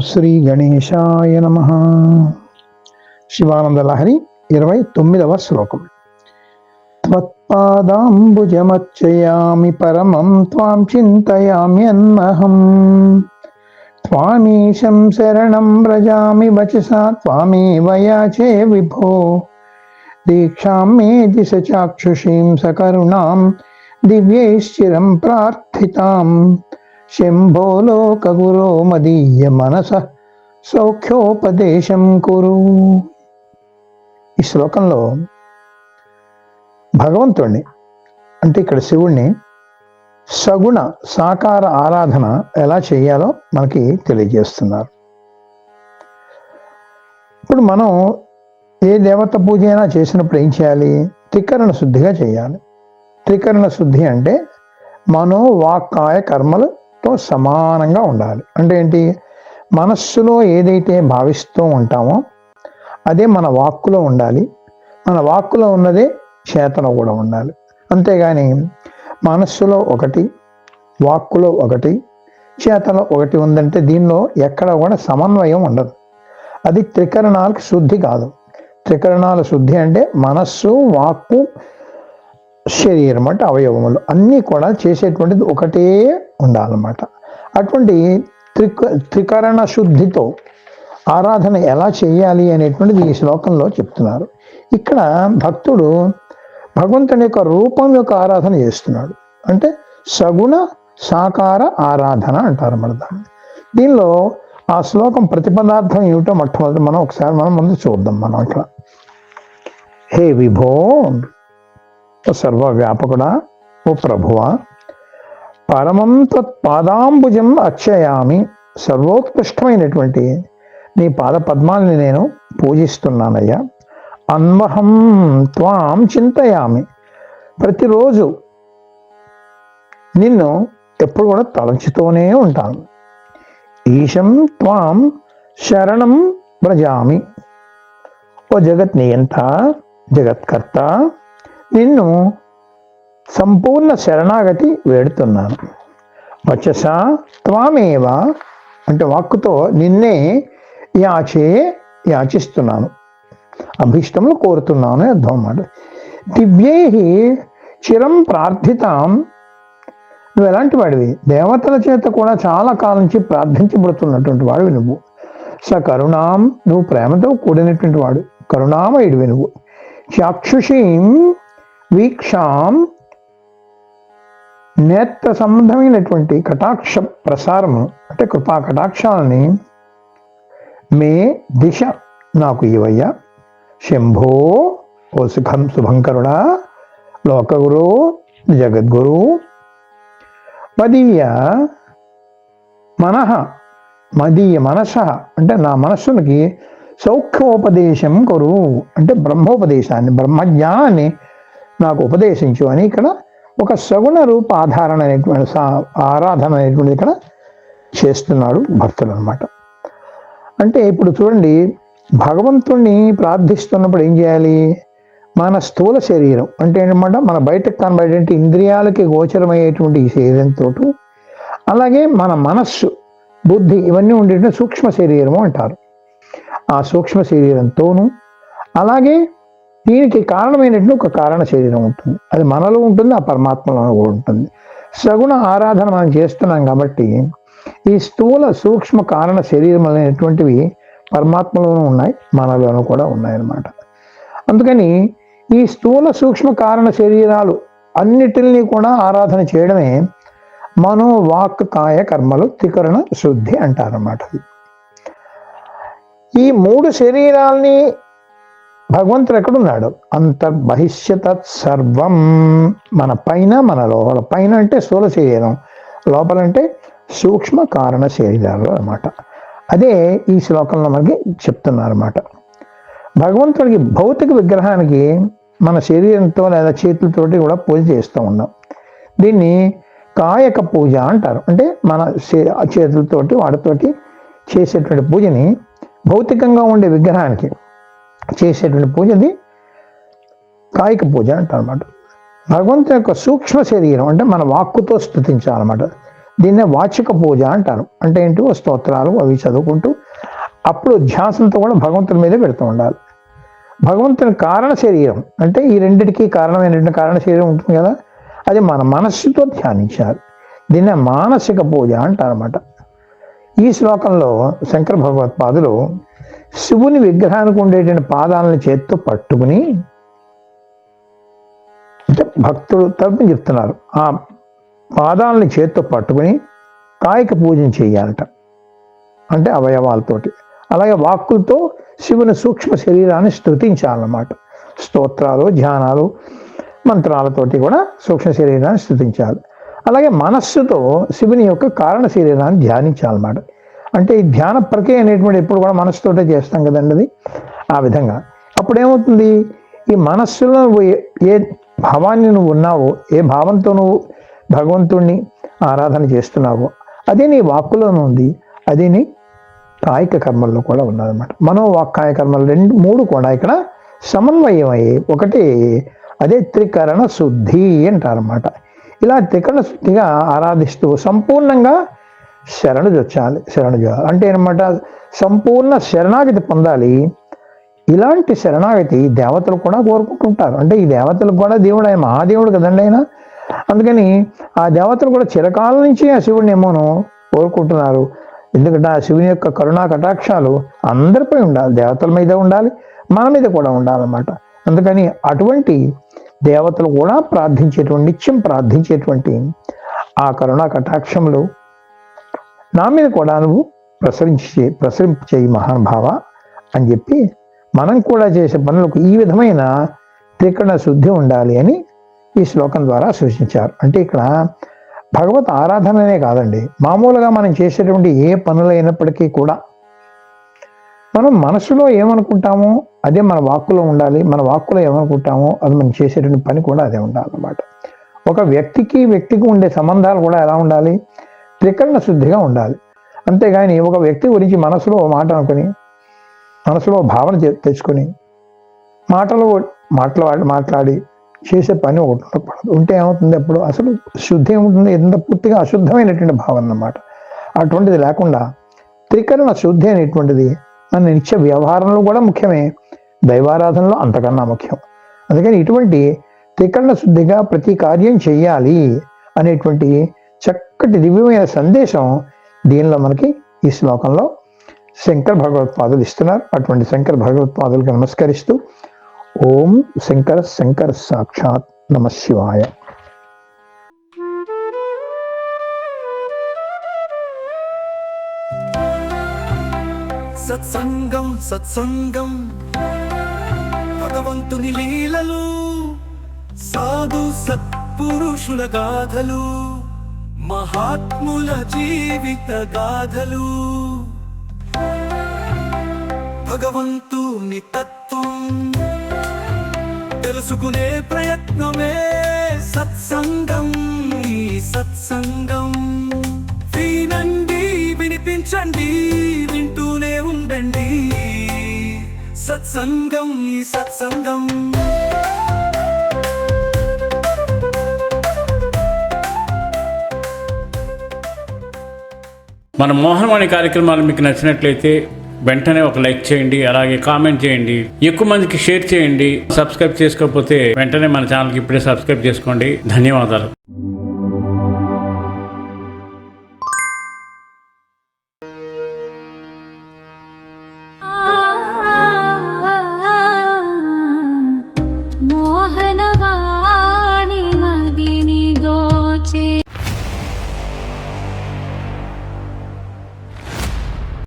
శ్రీ గణేశాయ నమః. శివానంద లహరి 29వ శ్లోకం. త్వత్పాదాంబుజమర్చయామి పరమం త్వాం చింతయామ్యన్మహం. త్వామీశం శరణం వ్రజామి వచసా త్వామేవ యాచే విభో. దీక్షాం మే దిశ చాక్షుషీం సకరుణాం దివ్యైశ్చిరం ప్రార్థితాం. శంభో లోకగురో మదీయ మనసః సౌఖ్యోపదేశం కురు. ఈ శ్లోకంలో భగవంతుడిని అంటే ఇక్కడ శివుణ్ణి సగుణ సాకార ఆరాధన ఎలా చేయాలో మనకి తెలియజేస్తున్నారు. ఇప్పుడు మనం ఏ దేవత పూజ అయినా చేసినప్పుడు ఏం చేయాలి? త్రికరణ శుద్ధిగా చేయాలి. త్రికరణ శుద్ధి అంటే మనో వాక్కాయ కర్మలతో సమానంగా ఉండాలి. అంటే ఏంటి? మనస్సులో ఏదైతే భావిస్తూ ఉంటామో అదే మన వాక్కులో ఉండాలి. మన వాక్కులో ఉన్నదే చేతలో కూడా ఉండాలి. అంతేగాని మనస్సులో ఒకటి, వాక్కులో ఒకటి, చేతలో ఒకటి ఉందంటే దీనిలో ఎక్కడ కూడా సమన్వయం ఉండదు. అది త్రికరణాలకు శుద్ధి కాదు. త్రికరణాల శుద్ధి అంటే మనస్సు, వాక్కు, శరీరం అంటే అవయవములు అన్నీ కూడా చేసేటువంటిది ఒకటే ఉండాలన్నమాట. అటువంటి త్రికరణ శుద్ధితో ఆరాధన ఎలా చేయాలి అనేటువంటిది ఈ శ్లోకంలో చెప్తున్నారు. ఇక్కడ భక్తుడు భగవంతుని యొక్క రూపం యొక్క ఆరాధన చేస్తున్నాడు. అంటే సగుణ సాకార ఆరాధన అంటారు మన దాన్ని. దీనిలో ఆ శ్లోకం ప్రతిపదార్థం ఏమిటో మొట్టమొదటి మనం ముందు చూద్దాం. మనం ఇట్లా, హే విభో, ఓ సర్వవ్యాపకుడా, ఓ ప్రభువా, పరమం త్వత్పాదాంబుజం అర్చయామి, సర్వోత్కృష్టమైనటువంటి నీ పాద పద్మాలని నేను పూజిస్తున్నానయ్యా. అన్వహం త్వాం చింతయామి, ప్రతిరోజు నిన్ను ఎప్పుడు కూడా తలంచుతూనే ఉంటాను. ఈశం త్వాం శరణం వ్రజామి, ఓ జగత్ నియంత, జగత్కర్త, నిన్ను సంపూర్ణ శరణాగతి వేడుతున్నాను. వచసా త్వామేవ, అంటే వాక్కుతో నిన్నే యాచిస్తున్నాను, అభీష్టములు కోరుతున్నాను అర్థం అన్నమాట. దివ్యై చిరం ప్రార్థితాం, నువ్వు ఎలాంటి వాడివి? దేవతల చేత కూడా చాలా కాలం నుంచి ప్రార్థించబడుతున్నటువంటి వాడివి నువ్వు. కరుణాం, నువ్వు ప్రేమతో కూడినటువంటి వాడు, కరుణామయుడివి నువ్వు. చాక్షుషీం వీక్షాం, నేత్ర సంబంధమైనటువంటి కటాక్ష ప్రసారము అంటే కృపా కటాక్షాలని మే దిశ నాకు ఇవయ్యా. శంభో, ఓ శుభంకరుడా, లోకగురు, జగద్గురు, మదీయ మనస అంటే నా మనస్సునికి సౌఖ్యోపదేశం కొరు, అంటే బ్రహ్మోపదేశాన్ని, బ్రహ్మజ్ఞానాన్ని నాకు ఉపదేశించు అని ఇక్కడ ఒక సగుణ రూప ఆరాధన అనేటువంటిది ఇక్కడ చేస్తున్నాడు భక్తులు అనమాట. అంటే ఇప్పుడు చూడండి, భగవంతుణ్ణి ప్రార్థిస్తున్నప్పుడు ఏం చేయాలి? మన స్థూల శరీరం అంటే ఏంటన్నమాట, మన బయటకు కనబడేటువంటి ఇంద్రియాలకి గోచరమయ్యేటువంటి ఈ శరీరంతో, అలాగే మన మనస్సు, బుద్ధి ఇవన్నీ ఉండేటువంటి సూక్ష్మ శరీరము అంటారు. ఆ సూక్ష్మ శరీరంతోనూ అలాగే దీనికి కారణమైనటువంటి ఒక కారణ శరీరం ఉంటుంది. అది మనలో ఉంటుంది, ఆ పరమాత్మలో కూడా ఉంటుంది. సగుణ ఆరాధన మనం చేస్తున్నాం కాబట్టి ఈ స్థూల సూక్ష్మ కారణ శరీరం అనేటువంటివి పరమాత్మలోనూ ఉన్నాయి, మనలోనూ కూడా ఉన్నాయన్నమాట. అందుకని ఈ స్థూల సూక్ష్మ కారణ శరీరాలు అన్నిటిని కూడా ఆరాధన చేయడమే మనో వాక్ కాయ కర్మలు త్రికరణ శుద్ధి అంటారన్నమాట. ఈ మూడు శరీరాల్ని భగవంతుడు ఎక్కడున్నాడు? అంతర్బహిష్యత సర్వం, మన పైన మన లోపల. పైన అంటే స్థూల శరీరం, లోపలంటే సూక్ష్మ కారణ శరీరాలు అన్నమాట. అదే ఈ శ్లోకంలో మనకి చెప్తున్నారు అన్నమాట. భగవంతుడికి భౌతిక విగ్రహానికి మన శరీరంతో లేదా చేతులతోటి కూడా పూజ చేస్తూ ఉన్నాం. దీన్ని కాయక పూజ అంటారు. అంటే మన చేతులతోటి వాటితోటి చేసేటువంటి పూజని భౌతికంగా ఉండే విగ్రహానికి చేసేటువంటి పూజది కాయిక పూజ అంటారు అన్నమాట. భగవంతుని యొక్క సూక్ష్మ శరీరం అంటే మన వాక్కుతో స్తుతించాలన్నమాట. దీన్నే వాచిక పూజ అంటారు. అంటే ఏంటి, స్తోత్రాలు అవి చదువుకుంటూ అప్పుడు ధ్యాసంతో కూడా భగవంతుని మీదే పెడుతూ ఉండాలి. భగవంతుని కారణ శరీరం అంటే ఈ రెండిటికి కారణమైనటువంటి కారణ శరీరం ఉంటుంది కదా, అది మన మనస్సుతో ధ్యానించాలి. దీన్నే మానసిక పూజ అంటారన్నమాట. ఈ శ్లోకంలో శంకర భగవత్పాదులు శివుని విగ్రహానికి ఉండేటువంటి పాదాలను చేత్తో పట్టుకుని, అంటే భక్తుడు తరపున చెప్తున్నారు, ఆ పాదాలని చేత్తో పట్టుకుని కాయిక పూజన చేయాలట, అంటే అవయవాలతోటి. అలాగే వాక్కులతో శివుని సూక్ష్మ శరీరాన్ని స్తుతించాలన్నమాట. స్తోత్రాలు, ధ్యానాలు, మంత్రాలతోటి కూడా సూక్ష్మ శరీరాన్ని స్తుతించాలి. అలాగే మనస్సుతో శివుని యొక్క కారణ శరీరాన్ని ధ్యానించాలన్నమాట. అంటే ఈ ధ్యాన ప్రక్రియ అనేటువంటి ఎప్పుడు కూడా మనస్సుతోటే చేస్తాం కదండి అది. ఆ విధంగా అప్పుడు ఏమవుతుంది, ఈ మనస్సులో నువ్వు ఏ భావాన్ని నువ్వు ఉన్నావో, ఏ భావంతో నువ్వు భగవంతుణ్ణి ఆరాధన చేస్తున్నావో అదే నీ వాక్కులోనూ ఉంది, అదే నీ కాయిక కర్మల్లో కూడా ఉన్నదన్నమాట. మనోవాక్కాయ కర్మలు మూడు కూడా ఇక్కడ సమన్వయం అయ్యి ఒకటి, అదే త్రికరణ శుద్ధి అంటారన్నమాట. ఇలా త్రికరణ శుద్ధిగా ఆరాధిస్తూ సంపూర్ణంగా శరణు జొచ్చాలి. అంటే అనమాట, సంపూర్ణ శరణాగతి పొందాలి. ఇలాంటి శరణాగతి దేవతలు కూడా కోరుకుంటుంటారు. అంటే ఈ దేవతలకు కూడా దేవుడు, ఆయన మహాదేవుడు కదండి ఆయన. అందుకని ఆ దేవతలు కూడా చిరకాలం నుంచి ఆ శివుడిని ఏమోను కోరుకుంటున్నారు. ఎందుకంటే ఆ శివుని యొక్క కరుణా కటాక్షాలు అందరిపై ఉండాలి, దేవతల మీద ఉండాలి, మన మీద కూడా ఉండాలన్నమాట. అందుకని అటువంటి దేవతలు కూడా ప్రార్థించేటువంటి, నిత్యం ప్రార్థించేటువంటి ఆ కరుణా కటాక్షములు నా మీద కూడా నువ్వు ప్రసరింపచేయి మహానుభావ అని చెప్పి మనం కూడా చేసే పనులకు ఈ విధమైన త్రికరణ శుద్ధి ఉండాలి అని ఈ శ్లోకం ద్వారా సూచించారు. అంటే ఇక్కడ భగవత్ ఆరాధననే కాదండి, మామూలుగా మనం చేసేటువంటి ఏ పనులైనప్పటికీ కూడా మనం మనసులో ఏమనుకుంటామో అదే మన వాక్కులో ఉండాలి, మన వాక్కులో ఏమనుకుంటామో అది మనం చేసేటువంటి పని కూడా అదే ఉండాలన్నమాట. ఒక వ్యక్తికి ఉండే సంబంధాలు కూడా ఎలా ఉండాలి, త్రికరణ శుద్ధిగా ఉండాలి. అంతేగాని ఒక వ్యక్తి గురించి మనసులో మాట అనుకుని, మనసులో భావన తెచ్చుకొని మాట్లాడి చేసే పని ఒకటి ఉండకూడదు. ఉంటే ఏమవుతుంది, అప్పుడు అసలు శుద్ధి ఏముంటుంది, ఎంత పూర్తిగా అశుద్ధమైనటువంటి భావన అన్నమాట. అటువంటిది లేకుండా త్రికరణ శుద్ధి అనేటువంటిది మన నిత్య వ్యవహారంలో కూడా ముఖ్యమే, దైవారాధనలో అంతకన్నా ముఖ్యం. అందుకని ఇటువంటి త్రికరణ శుద్ధిగా ప్రతి కార్యం చెయ్యాలి అనేటువంటి చక్కటి దివ్యమైన సందేశం దీనిలో మనకి ఈ శ్లోకంలో శంకర భగవత్పాదులు ఇస్తున్నారు. అటువంటి శంకర భగవత్పాదులకు నమస్కరిస్తూ ఓం శంకర సాక్షాత్ నమ శివాయ. సత్సంగం భగవంతుని లీలలు, సాధు సత్పురుషుల గాథలు, మహాత్ముల జీవిత గాథలు, భగవంతుని తత్వం తెలుసుకునే ప్రయత్నమే సత్సంగం. ఈ సత్సంగం వినండి, వినిపించండి, వింటూనే ఉండండి. సత్సంగం, ఈ సత్సంగం. మన మోహనవాణి కార్యక్రమాలు మీకు నచ్చినట్లయితే వెంటనే ఒక లైక్ చేయండి, అలాగే కామెంట్ చేయండి, ఎక్కువ మందికి షేర్ చేయండి. సబ్స్క్రైబ్ చేసుకోకపోతే వెంటనే మన ఛానల్కి ఇప్పుడే సబ్స్క్రైబ్ చేసుకోండి. ధన్యవాదాలు.